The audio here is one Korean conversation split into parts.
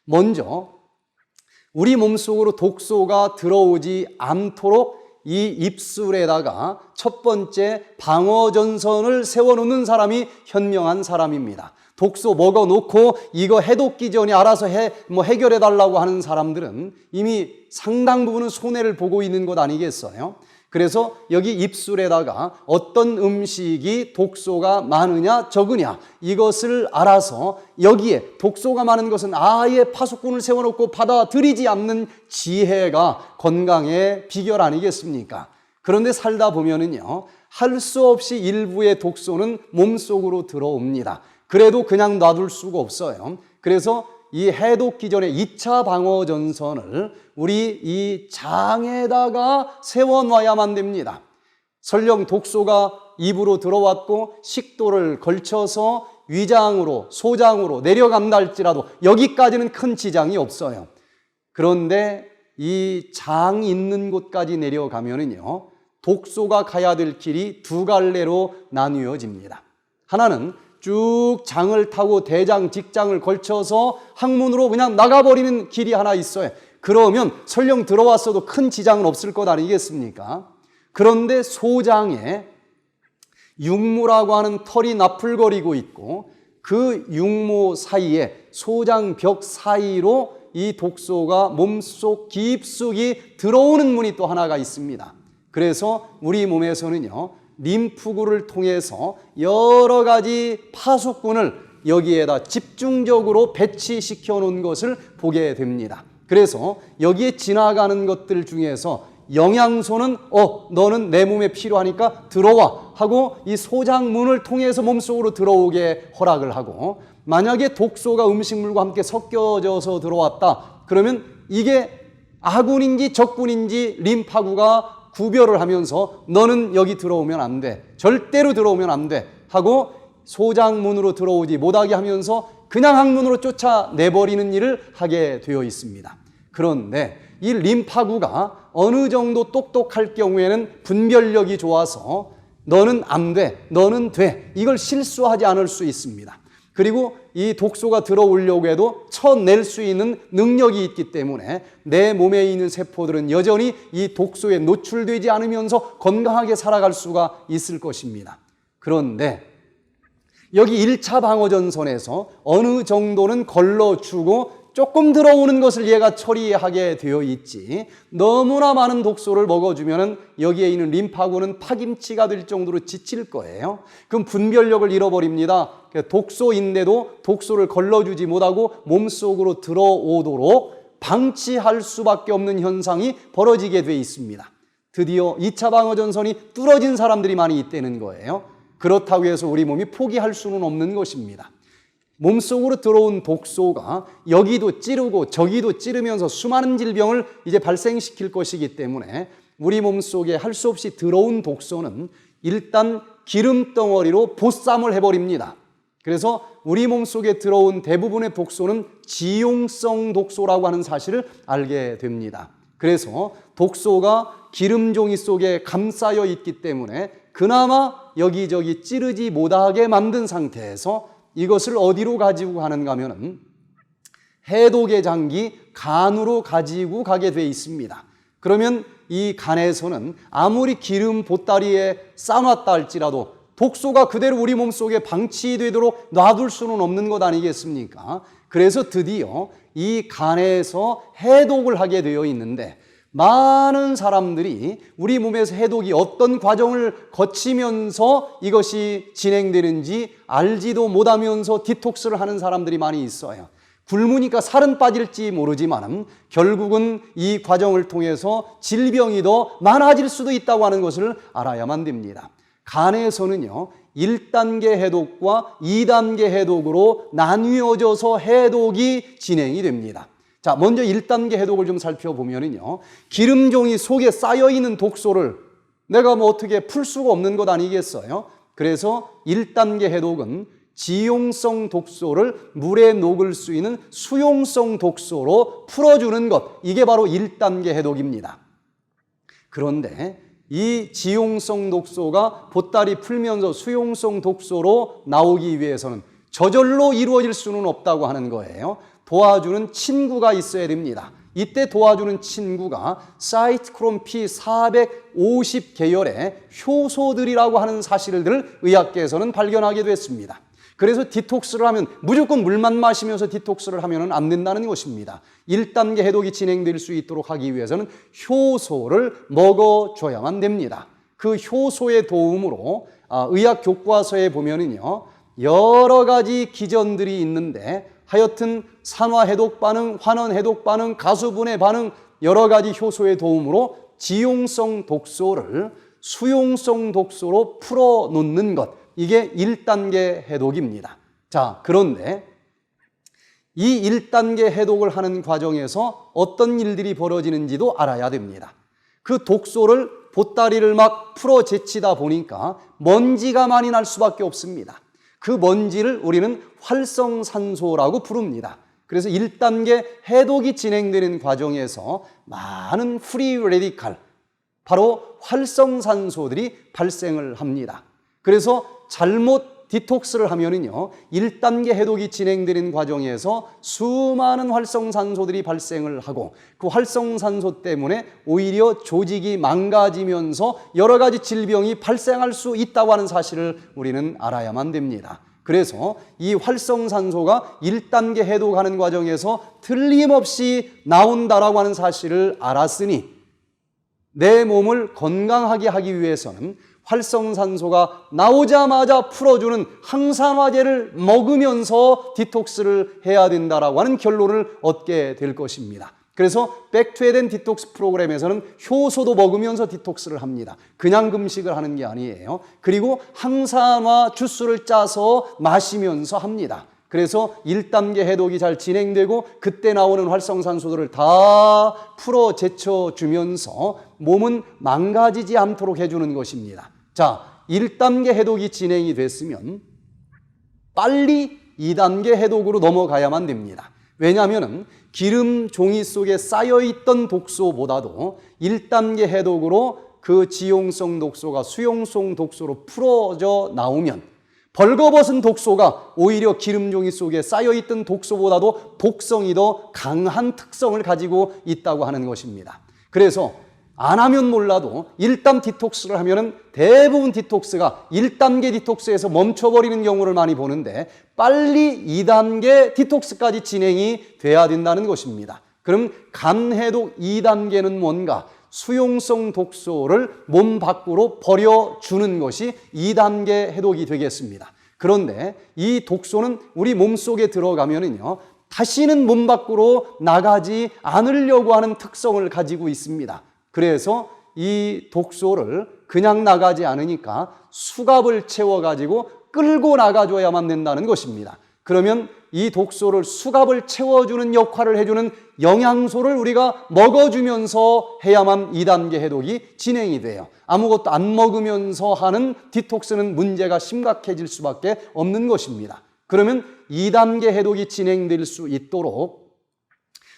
먼저 우리 몸속으로 독소가 들어오지 않도록 이 입술에다가 첫 번째 방어전선을 세워놓는 사람이 현명한 사람입니다. 독소 먹어놓고 이거 해독기 전에 알아서 해결해달라고 하는 사람들은 이미 상당 부분은 손해를 보고 있는 것 아니겠어요? 그래서 여기 입술에다가 어떤 음식이 독소가 많으냐 적으냐 이것을 알아서 여기에 독소가 많은 것은 아예 파수꾼을 세워놓고 받아들이지 않는 지혜가 건강의 비결 아니겠습니까? 그런데 살다 보면은요, 할 수 없이 일부의 독소는 몸속으로 들어옵니다. 그래도 그냥 놔둘 수가 없어요. 그래서 이 해독기 전에 2차 방어전선을 우리 이 장에다가 세워놔야만 됩니다. 설령 독소가 입으로 들어왔고 식도를 걸쳐서 위장으로, 소장으로 내려간다 할지라도 여기까지는 큰 지장이 없어요. 그런데 이 장 있는 곳까지 내려가면은요, 독소가 가야 될 길이 두 갈래로 나뉘어집니다. 하나는 쭉 장을 타고 대장, 직장을 걸쳐서 항문으로 그냥 나가버리는 길이 하나 있어요. 그러면 설령 들어왔어도 큰 지장은 없을 것 아니겠습니까? 그런데 소장에 육모라고 하는 털이 나풀거리고 있고 그 육모 사이에 소장벽 사이로 이 독소가 몸속 깊숙이 들어오는 문이 또 하나가 있습니다. 그래서 우리 몸에서는요, 림프구를 통해서 여러 가지 파수꾼을 여기에다 집중적으로 배치시켜 놓은 것을 보게 됩니다. 그래서 여기에 지나가는 것들 중에서 영양소는 너는 내 몸에 필요하니까 들어와 하고 이 소장문을 통해서 몸속으로 들어오게 허락을 하고, 만약에 독소가 음식물과 함께 섞여져서 들어왔다 그러면 이게 아군인지 적군인지 림파구가 구별을 하면서 너는 여기 들어오면 안 돼, 절대로 들어오면 안 돼 하고 소장문으로 들어오지 못하게 하면서 그냥 항문으로 쫓아내버리는 일을 하게 되어 있습니다. 그런데 이 림파구가 어느 정도 똑똑할 경우에는 분별력이 좋아서 너는 안 돼, 너는 돼, 이걸 실수하지 않을 수 있습니다. 그리고 이 독소가 들어오려고 해도 쳐낼 수 있는 능력이 있기 때문에 내 몸에 있는 세포들은 여전히 이 독소에 노출되지 않으면서 건강하게 살아갈 수가 있을 것입니다. 그런데 여기 1차 방어전선에서 어느 정도는 걸러주고 조금 들어오는 것을 얘가 처리하게 되어 있지, 너무나 많은 독소를 먹어주면 여기에 있는 림파구는 파김치가 될 정도로 지칠 거예요. 그럼 분별력을 잃어버립니다. 독소인데도 독소를 걸러주지 못하고 몸속으로 들어오도록 방치할 수밖에 없는 현상이 벌어지게 돼 있습니다. 드디어 2차 방어전선이 뚫어진 사람들이 많이 있다는 거예요. 그렇다고 해서 우리 몸이 포기할 수는 없는 것입니다. 몸속으로 들어온 독소가 여기도 찌르고 저기도 찌르면서 수많은 질병을 이제 발생시킬 것이기 때문에 우리 몸속에 할 수 없이 들어온 독소는 일단 기름덩어리로 보쌈을 해버립니다. 그래서 우리 몸속에 들어온 대부분의 독소는 지용성 독소라고 하는 사실을 알게 됩니다. 그래서 독소가 기름종이 속에 감싸여 있기 때문에 그나마 여기저기 찌르지 못하게 만든 상태에서 이것을 어디로 가지고 가는가 하면은 해독의 장기 간으로 가지고 가게 돼 있습니다. 그러면 이 간에서는 아무리 기름 보따리에 싸놨다 할지라도 독소가 그대로 우리 몸속에 방치되도록 놔둘 수는 없는 것 아니겠습니까? 그래서 드디어 이 간에서 해독을 하게 되어 있는데, 많은 사람들이 우리 몸에서 해독이 어떤 과정을 거치면서 이것이 진행되는지 알지도 못하면서 디톡스를 하는 사람들이 많이 있어요. 굶으니까 살은 빠질지 모르지만 결국은 이 과정을 통해서 질병이 더 많아질 수도 있다고 하는 것을 알아야만 됩니다. 간에서는요, 1단계 해독과 2단계 해독으로 나뉘어져서 해독이 진행이 됩니다. 자, 먼저 1단계 해독을 좀 살펴보면요, 기름종이 속에 쌓여있는 독소를 내가 어떻게 풀 수가 없는 것 아니겠어요? 그래서 1단계 해독은 지용성 독소를 물에 녹을 수 있는 수용성 독소로 풀어주는 것, 이게 바로 1단계 해독입니다. 그런데 이 지용성 독소가 보따리 풀면서 수용성 독소로 나오기 위해서는 저절로 이루어질 수는 없다고 하는 거예요. 도와주는 친구가 있어야 됩니다. 이때 도와주는 친구가 사이토크롬 P450 계열의 효소들이라고 하는 사실을 의학계에서는 발견하게 됐습니다. 그래서 디톡스를 하면 무조건 물만 마시면서 디톡스를 하면 안 된다는 것입니다. 1단계 해독이 진행될 수 있도록 하기 위해서는 효소를 먹어줘야만 됩니다. 그 효소의 도움으로 의학 교과서에 보면은요, 여러 가지 기전들이 있는데 하여튼 산화해독 반응, 환원해독 반응, 가수분해 반응, 여러 가지 효소의 도움으로 지용성 독소를 수용성 독소로 풀어놓는 것, 이게 1단계 해독입니다. 자, 그런데 이 1단계 해독을 하는 과정에서 어떤 일들이 벌어지는지도 알아야 됩니다. 그 독소를 보따리를 막 풀어 제치다 보니까 먼지가 많이 날 수밖에 없습니다. 그 먼지를 우리는 활성산소라고 부릅니다. 그래서 1단계 해독이 진행되는 과정에서 많은 프리 레디칼, 바로 활성산소들이 발생을 합니다. 그래서 잘못 디톡스를 하면은요, 1단계 해독이 진행되는 과정에서 수많은 활성산소들이 발생을 하고 그 활성산소 때문에 오히려 조직이 망가지면서 여러 가지 질병이 발생할 수 있다고 하는 사실을 우리는 알아야만 됩니다. 그래서 이 활성산소가 1단계 해독하는 과정에서 틀림없이 나온다라고 하는 사실을 알았으니 내 몸을 건강하게 하기 위해서는 활성산소가 나오자마자 풀어주는 항산화제를 먹으면서 디톡스를 해야 된다라고 하는 결론을 얻게 될 것입니다. 그래서 백투에덴 디톡스 프로그램에서는 효소도 먹으면서 디톡스를 합니다. 그냥 금식을 하는 게 아니에요. 그리고 항산화 주스를 짜서 마시면서 합니다. 그래서 1단계 해독이 잘 진행되고 그때 나오는 활성산소들을 다 풀어 제쳐주면서 몸은 망가지지 않도록 해주는 것입니다. 자, 1단계 해독이 진행이 됐으면 빨리 2단계 해독으로 넘어가야만 됩니다. 왜냐하면 기름 종이 속에 쌓여있던 독소보다도 1단계 해독으로 그 지용성 독소가 수용성 독소로 풀어져 나오면 벌거벗은 독소가 오히려 기름 종이 속에 쌓여있던 독소보다도 독성이 더 강한 특성을 가지고 있다고 하는 것입니다. 그래서 안 하면 몰라도 1단 디톡스를 하면은 대부분 디톡스가 1단계 디톡스에서 멈춰버리는 경우를 많이 보는데 빨리 2단계 디톡스까지 진행이 돼야 된다는 것입니다. 그럼 간해독 2단계는 뭔가? 수용성 독소를 몸 밖으로 버려주는 것이 2단계 해독이 되겠습니다. 그런데 이 독소는 우리 몸속에 들어가면은요, 다시는 몸 밖으로 나가지 않으려고 하는 특성을 가지고 있습니다. 그래서 이 독소를 그냥 나가지 않으니까 수갑을 채워가지고 끌고 나가줘야만 된다는 것입니다. 그러면 이 독소를 수갑을 채워주는 역할을 해주는 영양소를 우리가 먹어주면서 해야만 2단계 해독이 진행이 돼요. 아무것도 안 먹으면서 하는 디톡스는 문제가 심각해질 수밖에 없는 것입니다. 그러면 2단계 해독이 진행될 수 있도록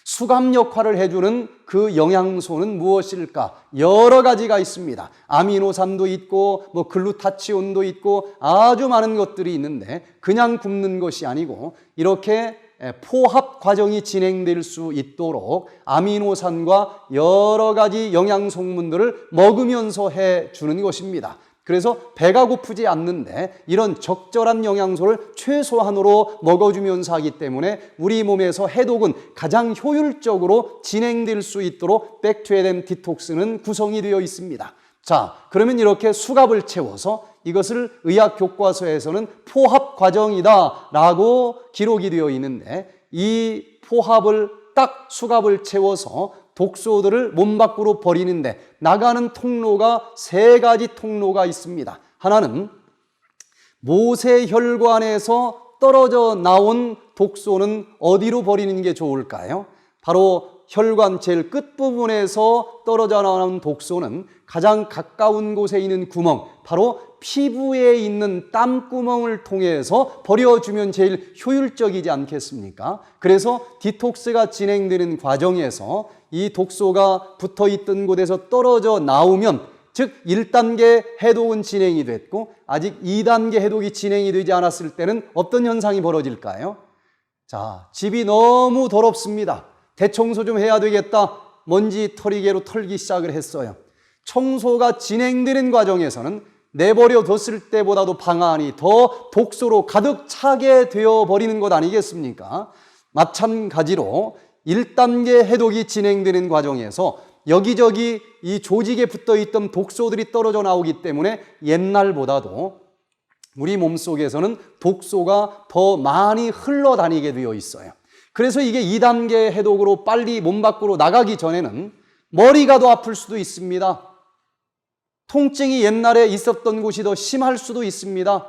수갑 역할을 해주는 그 영양소는 무엇일까? 여러 가지가 있습니다. 아미노산도 있고 글루타치온도 있고 아주 많은 것들이 있는데 그냥 굶는 것이 아니고 이렇게 포합 과정이 진행될 수 있도록 아미노산과 여러 가지 영양성분들을 먹으면서 해주는 것입니다. 그래서 배가 고프지 않는데 이런 적절한 영양소를 최소한으로 먹어주면서 하기 때문에 우리 몸에서 해독은 가장 효율적으로 진행될 수 있도록 백투에덴 디톡스는 구성이 되어 있습니다. 자, 그러면 이렇게 수갑을 채워서 이것을 의학 교과서에서는 포합 과정이다 라고 기록이 되어 있는데 이 포합을 딱 수갑을 채워서 독소들을 몸 밖으로 버리는데 나가는 통로가 3가지 통로가 있습니다. 하나는 모세혈관에서 떨어져 나온 독소는 어디로 버리는 게 좋을까요? 바로 혈관 제일 끝부분에서 떨어져 나온 독소는 가장 가까운 곳에 있는 구멍, 바로 피부에 있는 땀구멍을 통해서 버려주면 제일 효율적이지 않겠습니까? 그래서 디톡스가 진행되는 과정에서 이 독소가 붙어있던 곳에서 떨어져 나오면, 즉 1단계 해독은 진행이 됐고 아직 2단계 해독이 진행이 되지 않았을 때는 어떤 현상이 벌어질까요? 자, 집이 너무 더럽습니다. 대청소 좀 해야 되겠다. 먼지 털이개로 털기 시작을 했어요. 청소가 진행되는 과정에서는 내버려 뒀을 때보다도 방 안이 더 독소로 가득 차게 되어버리는 것 아니겠습니까? 마찬가지로 1단계 해독이 진행되는 과정에서 여기저기 이 조직에 붙어있던 독소들이 떨어져 나오기 때문에 옛날보다도 우리 몸속에서는 독소가 더 많이 흘러다니게 되어 있어요. 그래서 이게 2단계 해독으로 빨리 몸 밖으로 나가기 전에는 머리가 더 아플 수도 있습니다. 통증이 옛날에 있었던 곳이 더 심할 수도 있습니다.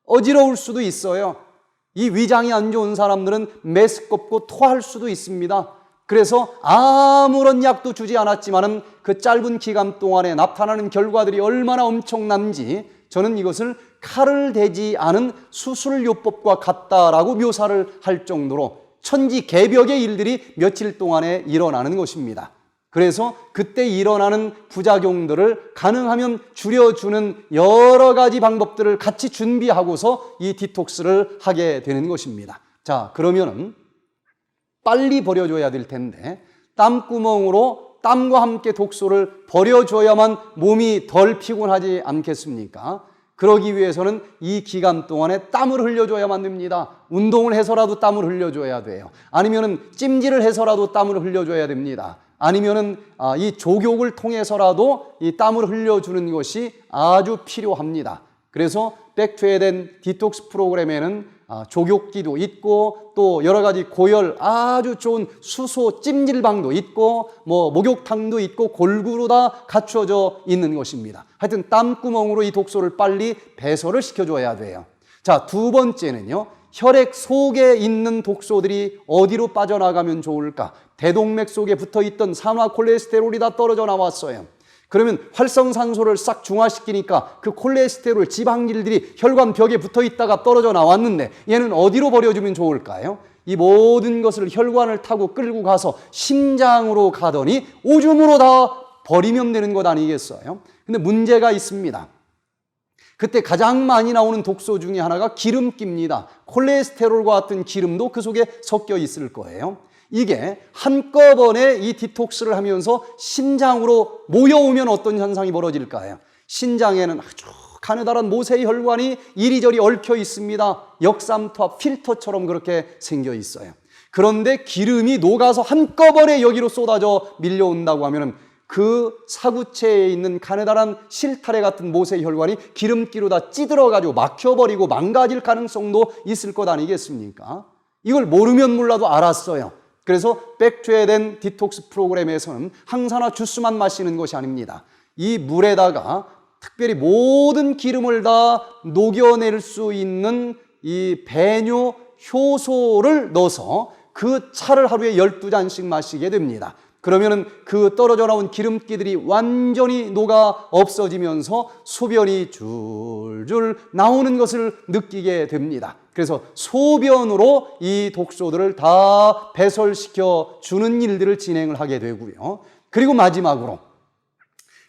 어지러울 수도 있어요. 이 위장이 안 좋은 사람들은 메스껍고 토할 수도 있습니다. 그래서 아무런 약도 주지 않았지만은 그 짧은 기간 동안에 나타나는 결과들이 얼마나 엄청난지 저는 이것을 칼을 대지 않은 수술요법과 같다라고 묘사를 할 정도로 천지개벽의 일들이 며칠 동안에 일어나는 것입니다. 그래서 그때 일어나는 부작용들을 가능하면 줄여주는 여러 가지 방법들을 같이 준비하고서 이 디톡스를 하게 되는 것입니다. 자, 그러면은 빨리 버려줘야 될 텐데 땀구멍으로 땀과 함께 독소를 버려줘야만 몸이 덜 피곤하지 않겠습니까? 그러기 위해서는 이 기간 동안에 땀을 흘려줘야만 됩니다. 운동을 해서라도 땀을 흘려줘야 돼요. 아니면은 찜질을 해서라도 땀을 흘려줘야 됩니다. 아니면은 이 족욕을 통해서라도 이 땀을 흘려주는 것이 아주 필요합니다. 그래서 백투에덴 디톡스 프로그램에는 족욕기도 있고 또 여러 가지 고열 아주 좋은 수소 찜질방도 있고 뭐 목욕탕도 있고 골고루 다 갖춰져 있는 것입니다. 하여튼 땀구멍으로 이 독소를 빨리 배설을 시켜줘야 돼요. 자, 두 번째는요. 혈액 속에 있는 독소들이 어디로 빠져나가면 좋을까? 대동맥 속에 붙어있던 산화 콜레스테롤이 다 떨어져 나왔어요. 그러면 활성산소를 싹 중화시키니까 그 콜레스테롤 지방질들이 혈관 벽에 붙어있다가 떨어져 나왔는데 얘는 어디로 버려주면 좋을까요? 이 모든 것을 혈관을 타고 끌고 가서 심장으로 가더니 오줌으로 다 버리면 되는 것 아니겠어요? 근데 문제가 있습니다. 그때 가장 많이 나오는 독소 중에 하나가 기름기입니다. 콜레스테롤과 같은 기름도 그 속에 섞여 있을 거예요. 이게 한꺼번에 이 디톡스를 하면서 신장으로 모여오면 어떤 현상이 벌어질까요? 신장에는 아주 가느다란 모세의 혈관이 이리저리 얽혀 있습니다. 역삼투압 필터처럼 그렇게 생겨 있어요. 그런데 기름이 녹아서 한꺼번에 여기로 쏟아져 밀려온다고 하면은 그 사구체에 있는 가느다란 실타래 같은 모세의 혈관이 기름기로 다 찌들어가지고 막혀버리고 망가질 가능성도 있을 것 아니겠습니까? 이걸 모르면 몰라도 알았어요. 그래서 백투에덴 디톡스 프로그램에서는 항산화 주스만 마시는 것이 아닙니다. 이 물에다가 특별히 모든 기름을 다 녹여낼 수 있는 이 배뇨 효소를 넣어서 그 차를 하루에 12잔씩 마시게 됩니다. 그러면은 그 떨어져 나온 기름기들이 완전히 녹아 없어지면서 소변이 줄줄 나오는 것을 느끼게 됩니다. 그래서 소변으로 이 독소들을 다 배설시켜 주는 일들을 진행을 하게 되고요. 그리고 마지막으로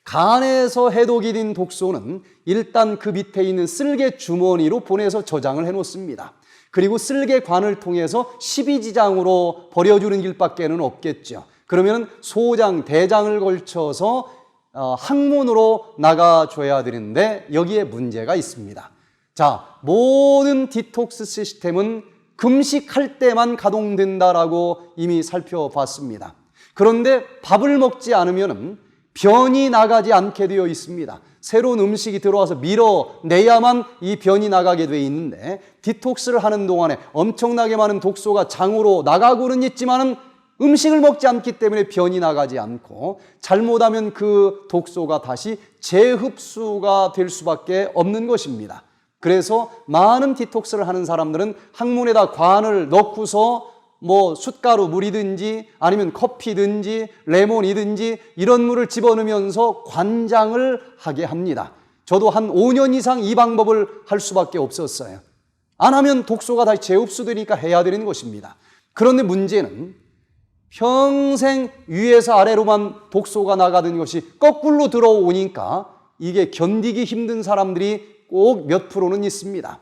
간에서 해독이 된 독소는 일단 그 밑에 있는 쓸개 주머니로 보내서 저장을 해 놓습니다. 그리고 쓸개관을 통해서 십이지장으로 버려주는 길밖에는 없겠죠. 그러면 소장, 대장을 걸쳐서 항문으로 나가줘야 되는데 여기에 문제가 있습니다. 자, 모든 디톡스 시스템은 금식할 때만 가동된다라고 이미 살펴봤습니다. 그런데 밥을 먹지 않으면 변이 나가지 않게 되어 있습니다. 새로운 음식이 들어와서 밀어내야만 이 변이 나가게 되어 있는데 디톡스를 하는 동안에 엄청나게 많은 독소가 장으로 나가고는 있지만은 음식을 먹지 않기 때문에 변이 나가지 않고 잘못하면 그 독소가 다시 재흡수가 될 수밖에 없는 것입니다. 그래서 많은 디톡스를 하는 사람들은 항문에다 관을 넣고서 뭐 숯가루 물이든지 아니면 커피든지 레몬이든지 이런 물을 집어넣으면서 관장을 하게 합니다. 저도 한 5년 이상 이 방법을 할 수밖에 없었어요. 안 하면 독소가 다시 재흡수되니까 해야 되는 것입니다. 그런데 문제는 평생 위에서 아래로만 독소가 나가던 것이 거꾸로 들어오니까 이게 견디기 힘든 사람들이 꼭 몇 프로는 있습니다.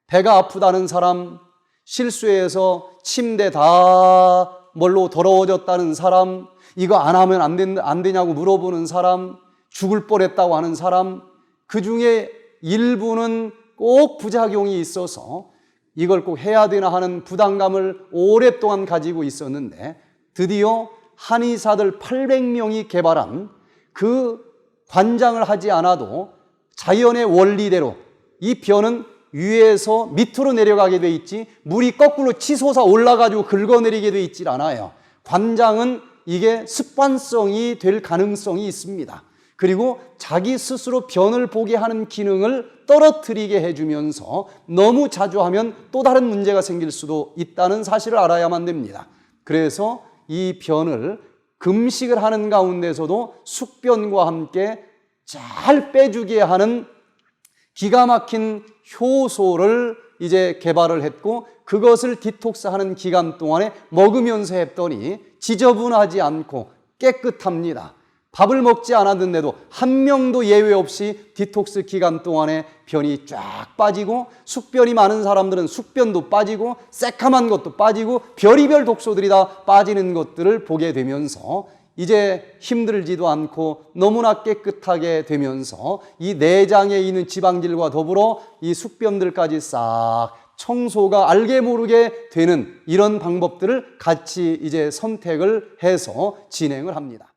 배가 아프다는 사람, 실수해서 침대 다 뭘로 더러워졌다는 사람, 이거 안 하면 안 되냐고 물어보는 사람, 죽을 뻔했다고 하는 사람, 그 중에 일부는 꼭 부작용이 있어서 이걸 꼭 해야 되나 하는 부담감을 오랫동안 가지고 있었는데, 드디어 한의사들 800명이 개발한 그 관장을 하지 않아도 자연의 원리대로 이 변은 위에서 밑으로 내려가게 돼 있지, 물이 거꾸로 치솟아 올라가지고 긁어내리게 돼 있질 않아요. 관장은 이게 습관성이 될 가능성이 있습니다. 그리고 자기 스스로 변을 보게 하는 기능을 떨어뜨리게 해주면서 너무 자주 하면 또 다른 문제가 생길 수도 있다는 사실을 알아야만 됩니다. 그래서 이 변을 금식을 하는 가운데서도 숙변과 함께 잘 빼주게 하는 기가 막힌 효소를 이제 개발을 했고, 그것을 디톡스하는 기간 동안에 먹으면서 했더니 지저분하지 않고 깨끗합니다. 밥을 먹지 않았는데도 한 명도 예외 없이 디톡스 기간 동안에 변이 쫙 빠지고, 숙변이 많은 사람들은 숙변도 빠지고 새카만 것도 빠지고 별의별 독소들이 다 빠지는 것들을 보게 되면서 이제 힘들지도 않고 너무나 깨끗하게 되면서 이 내장에 있는 지방질과 더불어 이 숙변들까지 싹 청소가 알게 모르게 되는 이런 방법들을 같이 이제 선택을 해서 진행을 합니다.